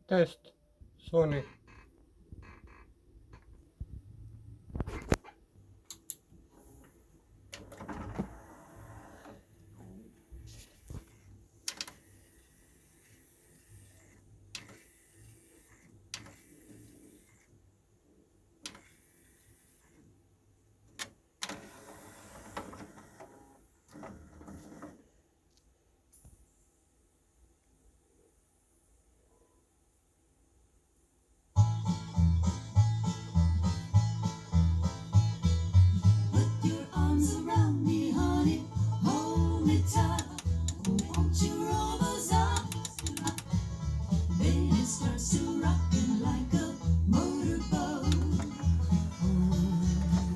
Test. Sony. Put your arms around me, honey. Hold me tight. Won't you roll those up? Baby starts to rockin' like a motorboat.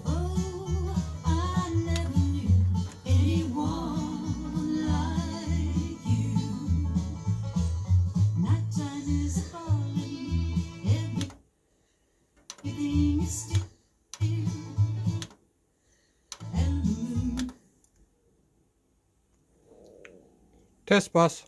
Oh, I never knew anyone like you. Nighttime is falling, everything is still, and the moon. Test bas.